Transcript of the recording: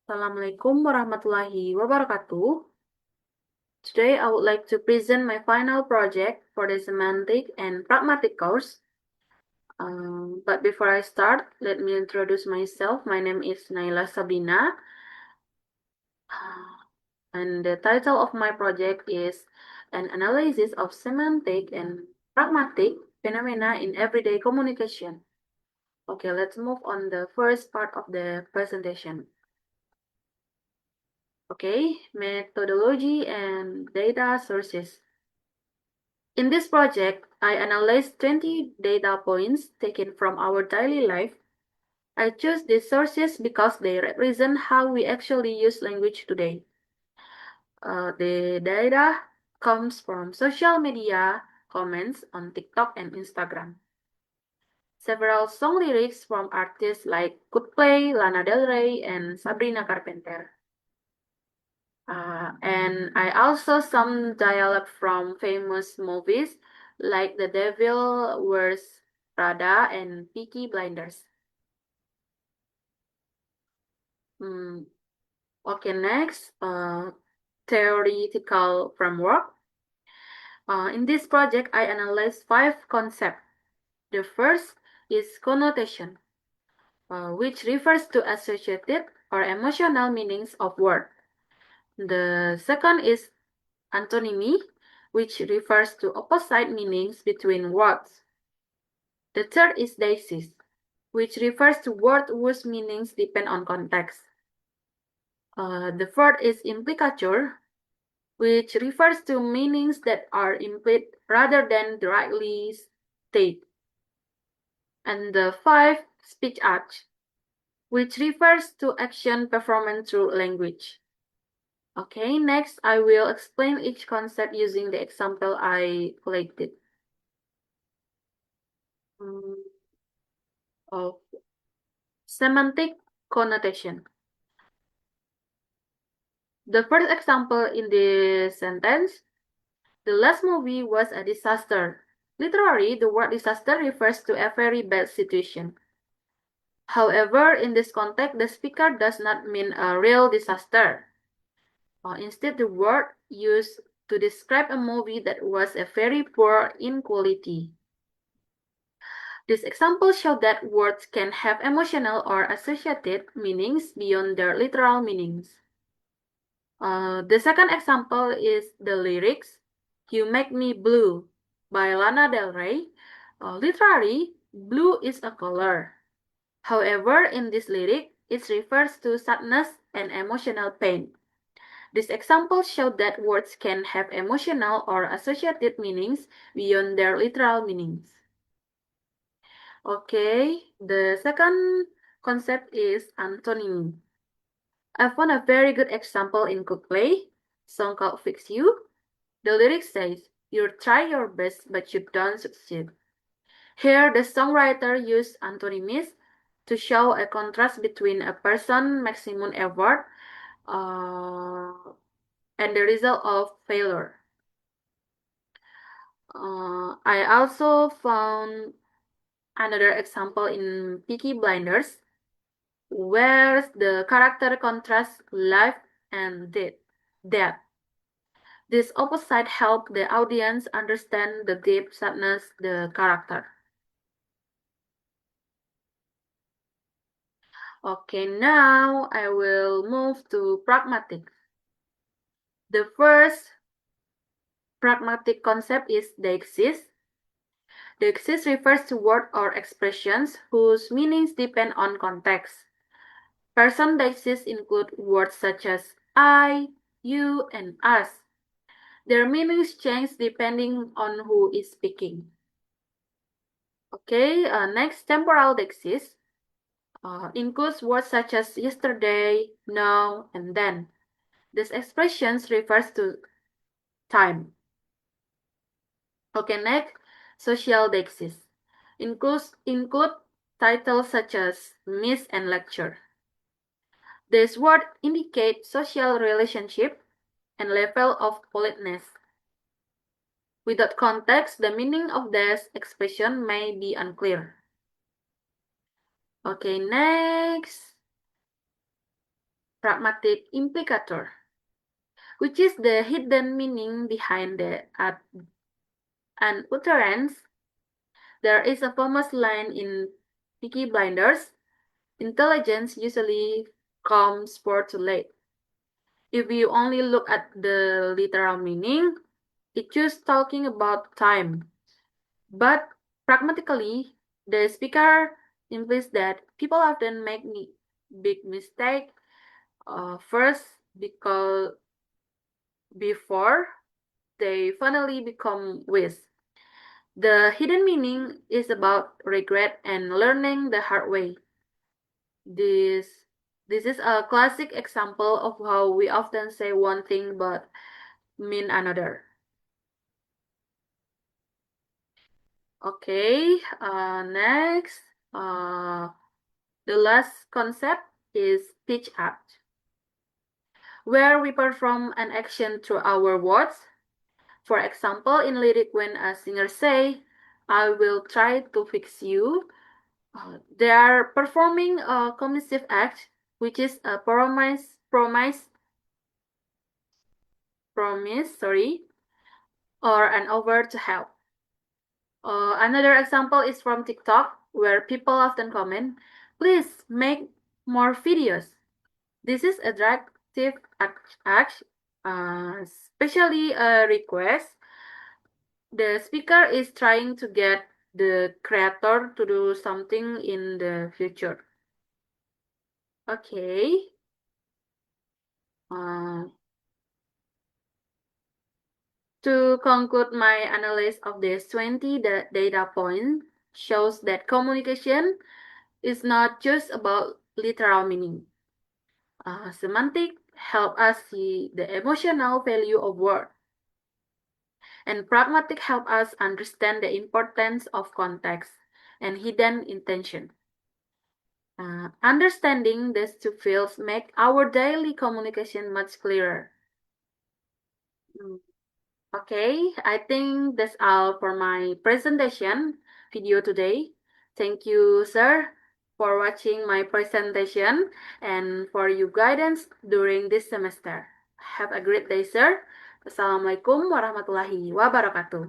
Assalamualaikum warahmatullahi wabarakatuh. Today I would like to present my final project for the Semantic and Pragmatic course. But before I start, let me introduce myself. My name is Naila Sabina, and the title of my project is An Analysis of Semantic and Pragmatic Phenomena in Everyday Communication. Okay, let's move on the first part of the presentation. Okay, methodology and data sources. In this project, I analyzed 20 data points taken from our daily life. I chose these sources because they represent how we actually use language today. The data comes from social media comments on TikTok and Instagram. Several song lyrics from artists like Coldplay, Lana Del Rey, and Sabrina Carpenter. And I also some dialogue from famous movies like The Devil Wears Prada and Peaky Blinders. Mm, okay, next, theoretical framework. In this project, I analyzed 5 concepts. The first is connotation, which refers to associated or emotional meanings of word. The second is antonymy, which refers to opposite meanings between words. The third is deixis, which refers to words whose meanings depend on context. The fourth is implicature, which refers to meanings that are implied rather than directly stated. And the fifth, speech act, which refers to action performed through language. Okay, next I will explain each concept using the example I collected. Um, of semantic connotation. The first example in this sentence, the last movie was a disaster. Literally, the word disaster refers to a very bad situation. However, in this context, the speaker does not mean a real disaster. Instead, the word used to describe a movie that was a very poor in quality. This example shows that words can have emotional or associated meanings beyond their literal meanings. The second example is the lyrics, You Make Me Blue by Lana Del Rey. Literally, blue is a color. However, in this lyric, it refers to sadness and emotional pain. This example shows that words can have emotional or associated meanings beyond their literal meanings. Okay, the second concept is antonymy. I found a very good example in Coldplay, song called Fix You. The lyric says, You try your best, but you don't succeed. Here, the songwriter used antonyms to show a contrast between a person's maximum effort and the result of failure. I also found another example in Peaky Blinders, where the character contrasts life and death. This opposite help the audience understand the deep sadness the character. Okay, now I will move to pragmatic. The first pragmatic concept is deixis. Deixis refers to words or expressions whose meanings depend on context. Person deixis include words such as I, you, and us. Their meanings change depending on who is speaking. Okay, next, temporal deixis includes words such as yesterday, now, and then. These expressions refers to time. Okay, next, social deixis include titles such as miss and lecture. This word indicate social relationship and level of politeness. Without context, the meaning of this expression may be unclear. Okay, next. pragmatic implicator, which is the hidden meaning behind the an utterance. There is a famous line in Peaky Blinders: intelligence usually comes far too late. If you only look at the literal meaning, it's just talking about time. But pragmatically, the speaker implies that people often make big mistake first because before they finally become wise. The hidden meaning is about regret and learning the hard way. This this is a classic example of how we often say one thing but mean another. Okay, next, the last concept is pitch act, where we perform an action through our words. For example, in lyric, when a singer say, "I will try to fix you," they are performing a commissive act, which is a promise, sorry, or an offer to help. Another example is from TikTok, where people often comment, "Please make more videos." This is a directive act, especially a request. The speaker is trying to get the creator to do something in the future. Okay. Uh, to conclude, my analysis of these 20 data points shows that communication is not just about literal meaning. Semantic help us see the emotional value of word, and pragmatic help us understand the importance of context and hidden intention. Understanding these two fields make our daily communication much clearer. Mm, Okay, I think that's all for my presentation video today. Thank you, sir, for watching my presentation and for your guidance during this semester. Have a great day, sir. Assalamualaikum warahmatullahi wabarakatuh.